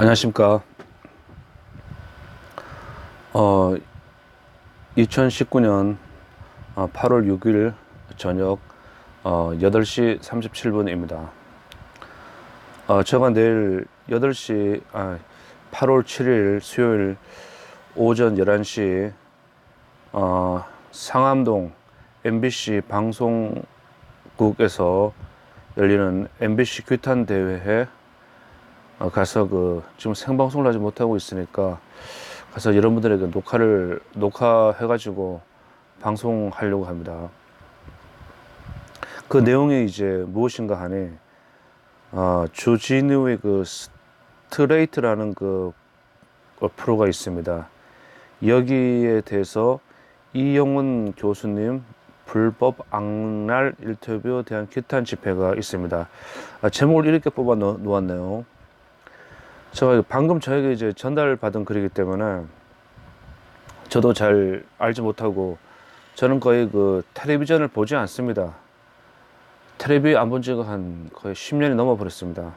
안녕하십니까. 2019년 8월 6일 저녁 8시 37분입니다. 제가 내일 8시, 8월 7일 수요일 오전 11시 상암동 MBC 방송국에서 열리는 MBC 규탄 대회에 가서 지금 생방송을 하지 못하고 있으니까 가서 여러분들에게 녹화해가지고 방송하려고 합니다. 그 내용이 이제 무엇인가 하니 주진우의 스트레이트라는 프로가 있습니다. 여기에 대해서 이영훈 교수님 불법 악랄 인터뷰에 대한 규탄 집회가 있습니다. 제목을 이렇게 뽑아 놓았네요. 제가 방금 저에게 이제 전달받은 글이기 때문에 저도 잘 알지 못하고, 저는 거의 텔레비전을 보지 않습니다. 텔레비 안 본 지가 거의 10년이 넘어 버렸습니다.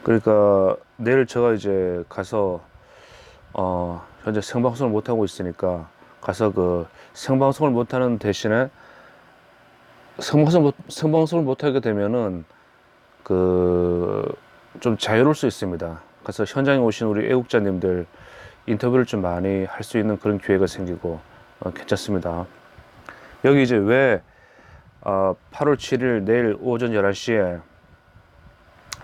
그러니까 내일 제가 이제 가서 현재 생방송을 못 하고 있으니까 가서 생방송을 못 하는 대신에 생방송을 못 하게 되면은 좀 자유로울 수 있습니다. 그래서 현장에 오신 우리 애국자님들 인터뷰를 좀 많이 할 수 있는 그런 기회가 생기고 괜찮습니다. 여기 이제 왜 8월 7일 내일 오전 11시에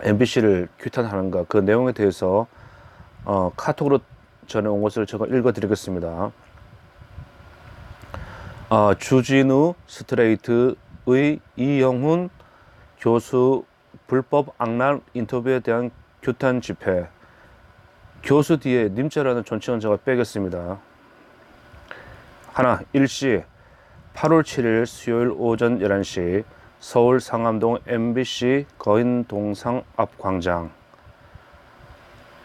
MBC를 규탄하는가, 그 내용에 대해서 카톡으로 전해온 것을 제가 읽어드리겠습니다. 주진우 스트레이트의 이영훈 교수 불법 악랄 인터뷰에 대한 규탄 집회. 교수 뒤에 님자라는 존칭은 제가 빼겠습니다. 일시 8월 7일 수요일 오전 11시 서울 상암동 MBC 거인동상 앞 광장.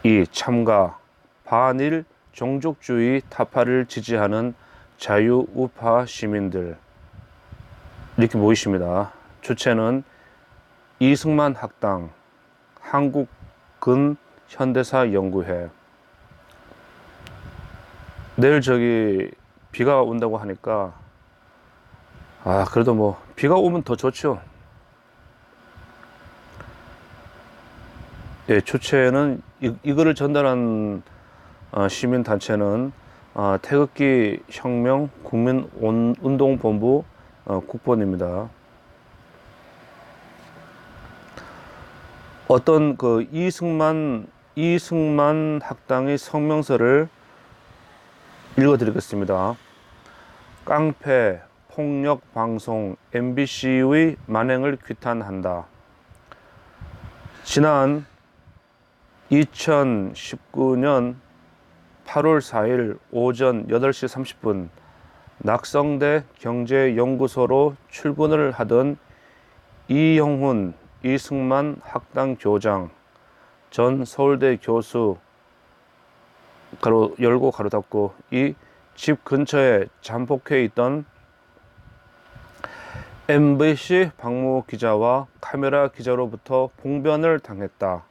2. 참가 반일 종족주의 타파를 지지하는 자유우파 시민들 이렇게 모이십니다. 주체는 이승만 학당, 한국근현대사연구회. 내일 비가 온다고 하니까 그래도 비가 오면 더 좋죠. 예, 주체는 이거를 전달한 시민단체는 태극기 혁명 국민운동본부 국본입니다. 어떤 이승만 학당의 성명서를 읽어드리겠습니다. 깡패, 폭력 방송 MBC의 만행을 규탄한다. 지난 2019년 8월 4일 오전 8시 30분 낙성대 경제연구소로 출근을 하던 이영훈 이승만 학당 교장, 전 서울대 교수 가로 열고 가로 닫고 이 집 근처에 잠복해 있던 MBC 박모 기자와 카메라 기자로부터 봉변을 당했다.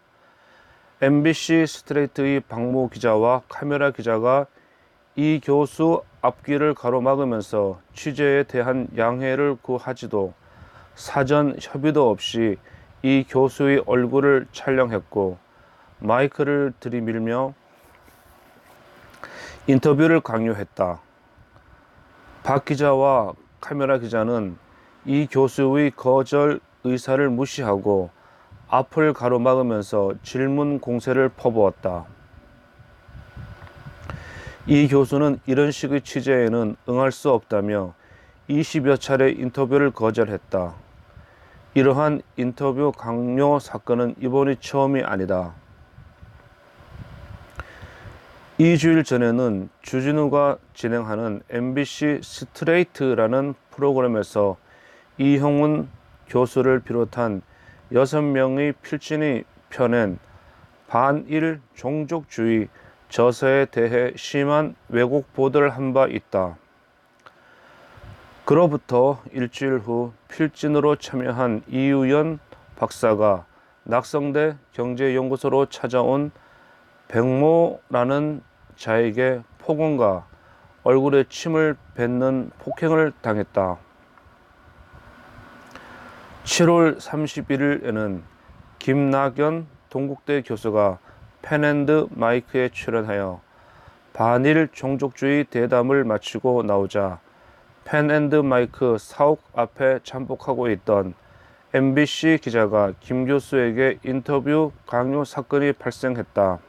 MBC 스트레이트의 박모 기자와 카메라 기자가 이 교수 앞길을 가로막으면서 취재에 대한 양해를 구하지도 사전 협의도 없이 이 교수의 얼굴을 촬영했고 마이크를 들이밀며 인터뷰를 강요했다. 박 기자와 카메라 기자는 이 교수의 거절 의사를 무시하고 앞을 가로막으면서 질문 공세를 퍼부었다. 이 교수는 이런 식의 취재에는 응할 수 없다며 20여 차례 인터뷰를 거절했다. 이러한 인터뷰 강요 사건은 이번이 처음이 아니다. 2주일 전에는 주진우가 진행하는 MBC 스트레이트라는 프로그램에서 이영훈 교수를 비롯한 6명의 필진이 펴낸 반일 종족주의 저서에 대해 심한 왜곡 보도를 한 바 있다. 그로부터 일주일 후 필진으로 참여한 이우연 박사가 낙성대 경제연구소로 찾아온 백모라는 자에게 폭언과 얼굴에 침을 뱉는 폭행을 당했다. 7월 31일에는 김낙연 동국대 교수가 펜앤드마이크에 출연하여 반일 종족주의 대담을 마치고 나오자 펜앤드마이크 사옥 앞에 잠복하고 있던 MBC 기자가 김 교수에게 인터뷰 강요 사건이 발생했다.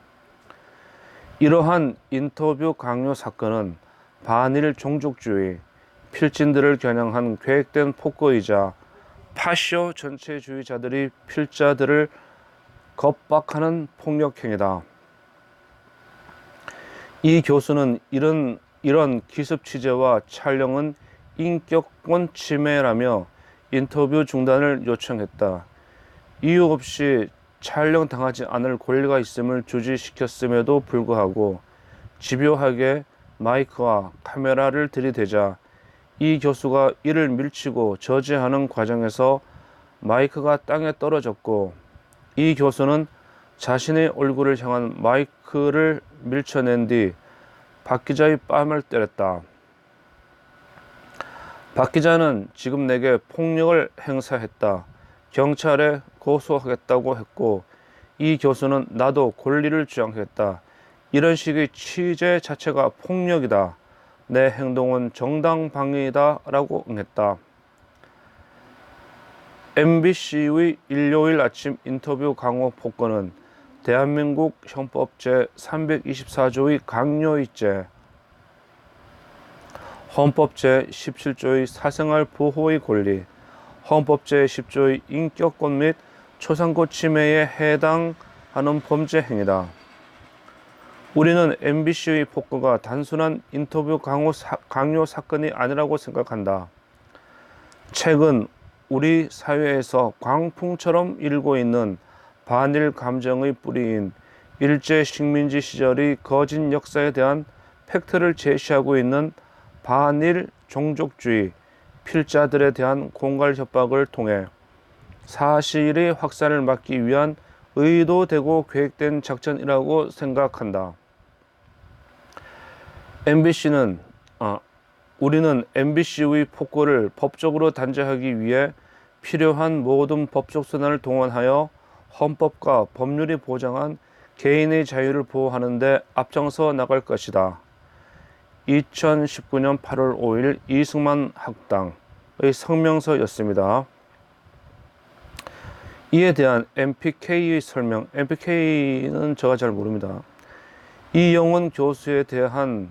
이러한 인터뷰 강요 사건은 반일 종족주의, 필진들을 겨냥한 계획된 폭거이자 파쇼 전체주의자들이 필자들을 겁박하는 폭력행위다. 이 교수는 이런 기습 취재와 촬영은 인격권 침해라며 인터뷰 중단을 요청했다. 이유 없이 촬영당하지 않을 권리가 있음을 주지시켰음에도 불구하고 집요하게 마이크와 카메라를 들이대자 이 교수가 이를 밀치고 저지하는 과정에서 마이크가 땅에 떨어졌고 이 교수는 자신의 얼굴을 향한 마이크를 밀쳐낸 뒤 박 기자의 뺨을 때렸다. 박 기자는 지금 내게 폭력을 행사했다. 경찰에 고소하겠다고 했고 이 교수는 나도 권리를 주장했다. 이런 식의 취재 자체가 폭력이다. 내 행동은 정당방위이다 라고 응했다. MBC의 일요일 아침 인터뷰 강요 폭거는 대한민국 헌법 제324조의 강요죄, 헌법 제17조의 사생활 보호의 권리, 헌법 제10조의 인격권 및 초상권 침해에 해당하는 범죄 행위다. 우리는 MBC의 폭거가 단순한 인터뷰 강요 사건이 아니라고 생각한다. 최근 우리 사회에서 광풍처럼 일고 있는 반일 감정의 뿌리인 일제 식민지 시절의 거짓 역사에 대한 팩트를 제시하고 있는 반일 종족주의 필자들에 대한 공갈 협박을 통해 사실의 확산을 막기 위한 의도되고 계획된 작전이라고 생각한다. 우리는 MBC의 폭거를 법적으로 단죄하기 위해 필요한 모든 법적 수단을 동원하여 헌법과 법률이 보장한 개인의 자유를 보호하는 데 앞장서 나갈 것이다. 2019년 8월 5일 이승만 학당의 성명서였습니다. 이에 대한 MPK의 설명, MPK는 제가 잘 모릅니다. 이영훈 교수에 대한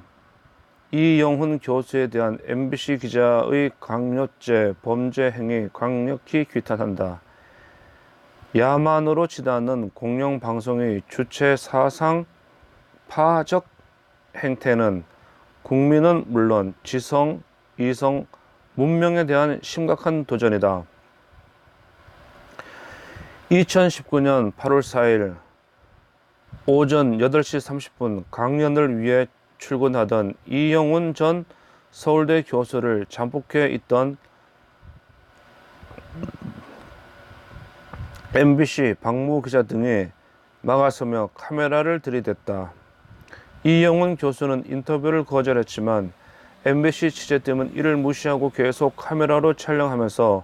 MBC 기자의 강요죄 범죄 행위 강력히 규탄한다. 야만으로 지다는 공영방송의 주체 사상 파적 행태는 국민은 물론 지성, 이성, 문명에 대한 심각한 도전이다. 2019년 8월 4일 오전 8시 30분 강연을 위해 출근하던 이영훈 전 서울대 교수를 잠복해 있던 MBC 박모 기자 등이 막아서며 카메라를 들이댔다. 이영훈 교수는 인터뷰를 거절했지만 MBC 취재팀은 이를 무시하고 계속 카메라로 촬영하면서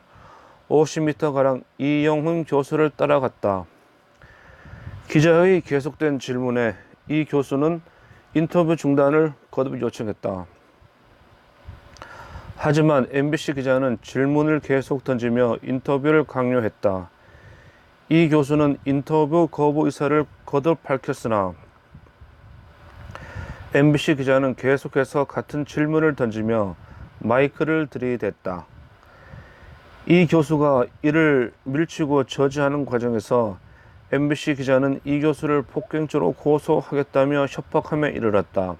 50m가량 이영훈 교수를 따라갔다. 기자의 계속된 질문에 이 교수는 인터뷰 중단을 거듭 요청했다. 하지만 MBC 기자는 질문을 계속 던지며 인터뷰를 강요했다. 이 교수는 인터뷰 거부 의사를 거듭 밝혔으나 MBC 기자는 계속해서 같은 질문을 던지며 마이크를 들이댔다. 이 교수가 이를 밀치고 저지하는 과정에서 MBC 기자는 이 교수를 폭행죄로 고소하겠다며 협박하며 이르렀다.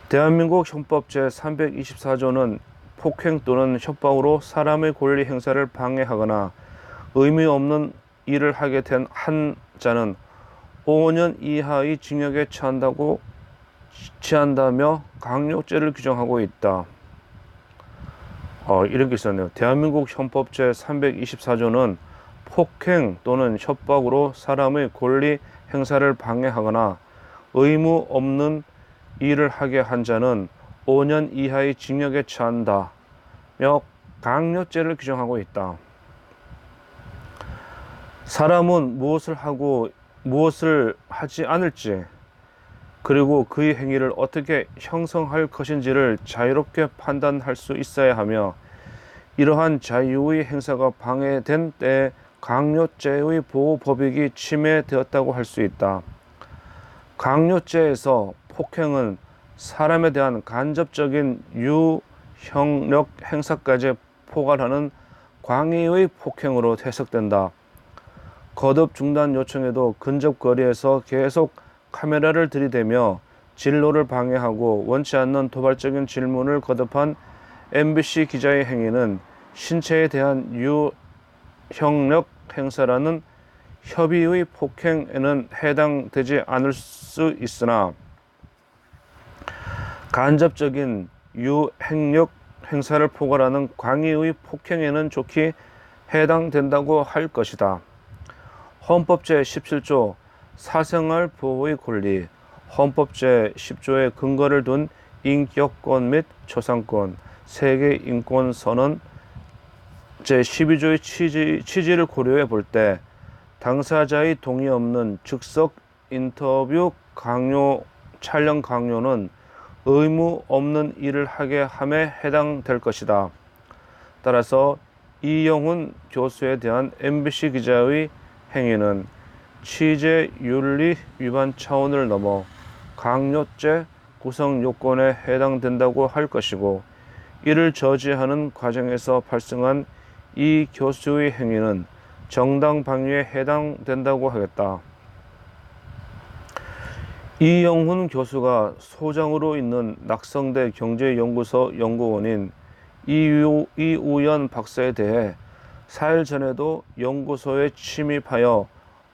대한민국 헌법 제324조는 폭행 또는 협박으로 사람의 권리 행사를 방해하거나 의미 없는 일을 하게 된 한 자는 5년 이하의 징역에 처한다며 강요죄를 규정하고 있다. 이런 게 있었네요. 대한민국 헌법 제324조는 폭행 또는 협박으로 사람의 권리 행사를 방해하거나 의무 없는 일을 하게 한 자는 5년 이하의 징역에 처한다며 강요죄를 규정하고 있다. 사람은 무엇을 하고 무엇을 하지 않을지, 그리고 그의 행위를 어떻게 형성할 것인지를 자유롭게 판단할 수 있어야 하며, 이러한 자유의 행사가 방해된 때에 강요죄의 보호법익이 침해되었다고 할 수 있다. 강요죄에서 폭행은 사람에 대한 간접적인 유형력 행사까지 포괄하는 광의의 폭행으로 해석된다. 거듭 중단 요청에도 근접 거리에서 계속 카메라를 들이대며 진로를 방해하고 원치 않는 도발적인 질문을 거듭한 MBC 기자의 행위는 신체에 대한 유형력 행사라는 협의의 폭행에는 해당되지 않을 수 있으나, 간접적인 유행력 행사를 포괄하는 광의의 폭행에는 좋게 해당된다고 할 것이다. 헌법 제17조 사생활 보호의 권리, 헌법 제10조의 근거를 둔 인격권 및 초상권, 세계 인권선언 제12조의 취지를 고려해 볼 때 당사자의 동의 없는 즉석 인터뷰 강요, 촬영 강요는 의무 없는 일을 하게 함에 해당될 것이다. 따라서 이영훈 교수에 대한 MBC 기자의 행위는 취재 윤리 위반 차원을 넘어 강요죄 구성 요건에 해당된다고 할 것이고, 이를 저지하는 과정에서 발생한 이 교수의 행위는 정당 방위에 해당된다고 하겠다. 이영훈 교수가 소장으로 있는 낙성대 경제연구소 연구원인 이우연 박사에 대해 4일 전에도 연구소에 침입하여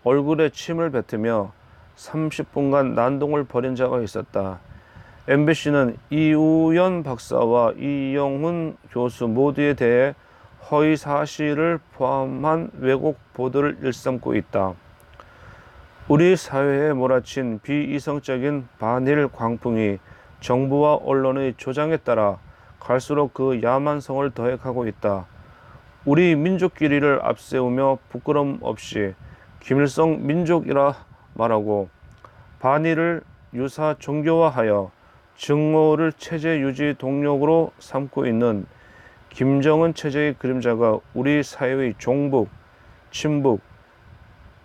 얼굴에 침을 뱉으며 30분간 난동을 벌인 자가 있었다. MBC는 이우연 박사와 이영훈 교수 모두에 대해 허위 사실을 포함한 왜곡 보도를 일삼고 있다. 우리 사회에 몰아친 비이성적인 반일 광풍이 정부와 언론의 조장에 따라 갈수록 그 야만성을 더해가고 있다. 우리 민족끼리를 앞세우며 부끄럼 없이 김일성 민족이라 말하고 반일을 유사 종교화하여 증오를 체제 유지 동력으로 삼고 있는 김정은 체제의 그림자가 우리 사회의 종북, 친북,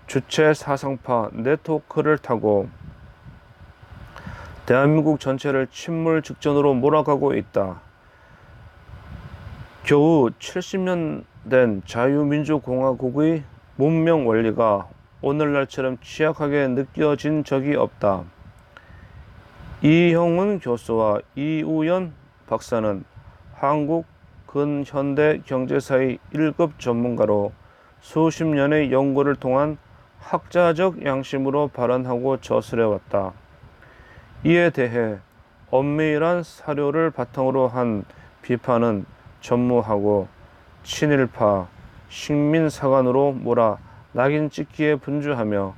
주체 사상파 네트워크를 타고 대한민국 전체를 침몰 직전으로 몰아가고 있다. 겨우 70년 된 자유민주공화국의 문명 원리가 오늘날처럼 취약하게 느껴진 적이 없다. 이형훈 교수와 이우연 박사는 한국 근현대 경제사의 1급 전문가로 수십 년의 연구를 통한 학자적 양심으로 발언하고 저술해왔다. 이에 대해 엄밀한 사료를 바탕으로 한 비판은 전무하고 친일파, 식민사관으로 몰아 낙인 찍기에 분주하며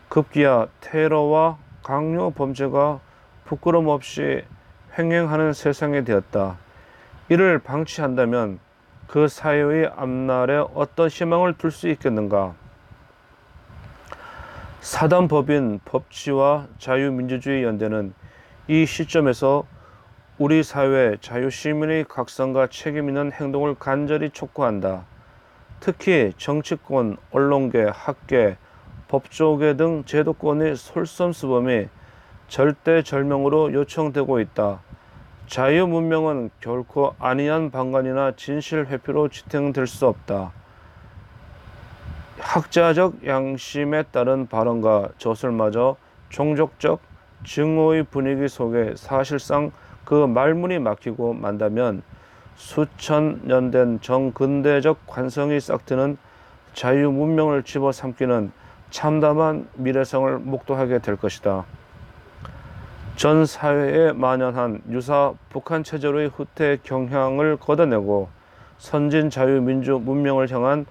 급기야 테러와 강요 범죄가 부끄럼 없이 횡행하는 세상이 되었다. 이를 방치한다면 그 사회의 앞날에 어떤 희망을 둘 수 있겠는가? 사단법인 법치와 자유민주주의 연대는 이 시점에서 우리 사회 자유시민의 각성과 책임 있는 행동을 간절히 촉구한다. 특히 정치권, 언론계, 학계, 법조계 등 제도권의 솔선수범이 절대절명으로 요청되고 있다. 자유문명은 결코 안이한 방관이나 진실 회피로 지탱될 수 없다. 학자적 양심에 따른 발언과 저술마저 종족적 증오의 분위기 속에 사실상 그 말문이 막히고 만다면 수천 년 된 정근대적 관성이 싹트는 자유문명을 집어삼키는 참담한 미래성을 목도하게 될 것이다. 전 사회에 만연한 유사 북한 체제로의 후퇴 경향을 걷어내고 선진 자유민주 문명을 향한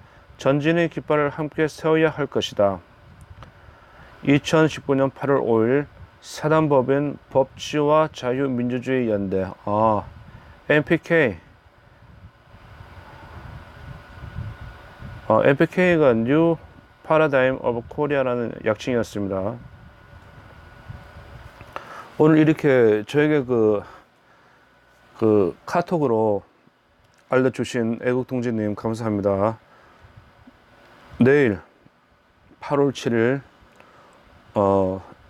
전진의 깃발을 함께 세워야 할 것이다. 2019년 8월 5일 사단법인 법치와 자유민주주의 연대 NPK NPK가 New Paradigm of Korea라는 약칭이었습니다. 오늘 이렇게 저에게 그 카톡으로 알려주신 애국동지님 감사합니다. 내일 8월 7일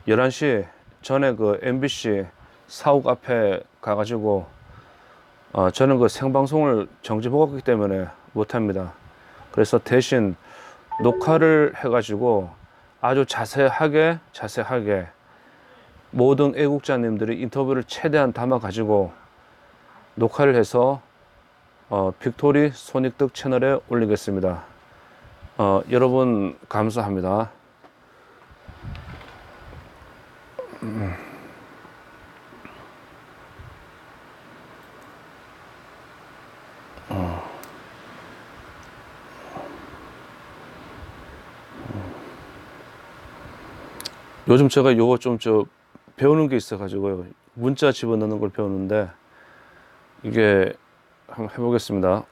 11시 전에 그 MBC 사옥 앞에 가가지고 저는 그 생방송을 정지보고했기 때문에 못합니다. 그래서 대신 녹화를 해가지고 아주 자세하게 모든 애국자님들이 인터뷰를 최대한 담아가지고 녹화를 해서 빅토리 손익득 채널에 올리겠습니다. 여러분 감사합니다. 요즘 제가 요거 좀 배우는 게 있어가지고요. 문자 집어넣는 걸 배우는데 이게 한번 해보겠습니다.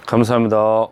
감사합니다.